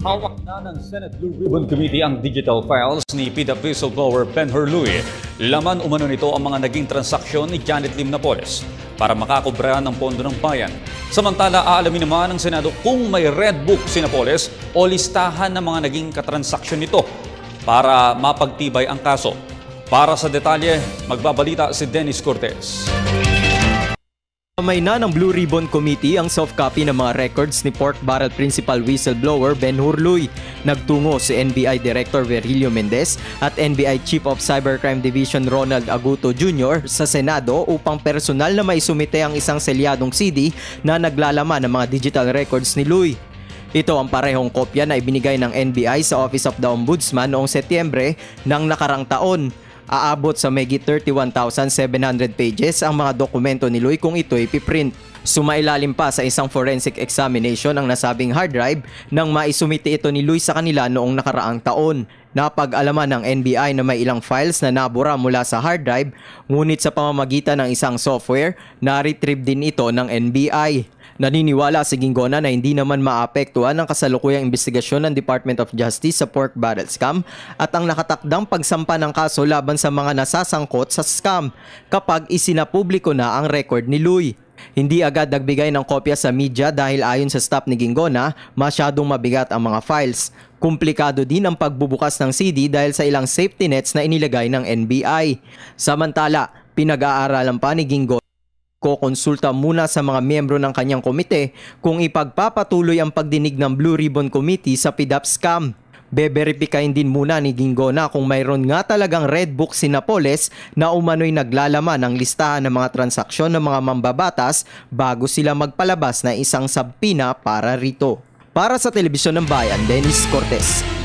Hawak na ng Senate Blue Ribbon Committee ang digital files ni PDAP whistleblower Ben Hurluy. Laman umano nito ang mga naging transaksyon ni Janet Lim Napoles para makakobra ng pondo ng bayan. Samantala, aalamin naman ng Senado kung may red book si Napoles o listahan ng mga naging katransaksyon nito para mapagtibay ang kaso. Para sa detalye, magbabalita si Dennis Cortez. May na ng Blue Ribbon Committee ang soft copy ng mga records ni Pork Barrel Principal Whistleblower Ben Hurluy. Nagtungo si NBI Director Virgilio Mendez at NBI Chief of Cybercrime Division Ronald Aguto Jr. sa Senado upang personal na maisumite ang isang selyadong CD na naglalaman ng mga digital records ni Luy. Ito ang parehong kopya na ibinigay ng NBI sa Office of the Ombudsman noong Setyembre ng nakarang taon. Aabot sa mahigit 31,700 pages ang mga dokumento ni Luy kung ito ipiprint. Sumailalim pa sa isang forensic examination ang nasabing hard drive nang maisumite ito ni Luy sa kanila noong nakaraang taon. Napag-alaman ng NBI na may ilang files na nabura mula sa hard drive, ngunit sa pamamagitan ng isang software, na-retrieve din ito ng NBI. Naniniwala si Ginggona na hindi naman maapektuhan ang kasalukuyang investigasyon ng Department of Justice sa pork barrel scam at ang nakatakdang pagsampa ng kaso laban sa mga nasasangkot sa scam kapag isinapubliko na ang record ni Luy. Hindi agad nagbigay ng kopya sa media dahil ayon sa staff ni Ginggona, masyadong mabigat ang mga files. Komplikado din ang pagbubukas ng CD dahil sa ilang safety nets na inilagay ng NBI. Samantala, pinag-aaralan pa ni Ginggona konsulta muna sa mga miyembro ng kanyang komite kung ipagpapatuloy ang pagdinig ng Blue Ribbon Committee sa PDAP scam. Beberipikain din muna ni Ginggona kung mayroon nga talagang red book si Napoles na umano'y naglalaman ng listahan ng mga transaksyon ng mga mambabatas bago sila magpalabas na isang sabpina para rito. Para sa Telebisyon ng Bayan, Dennis Cortez.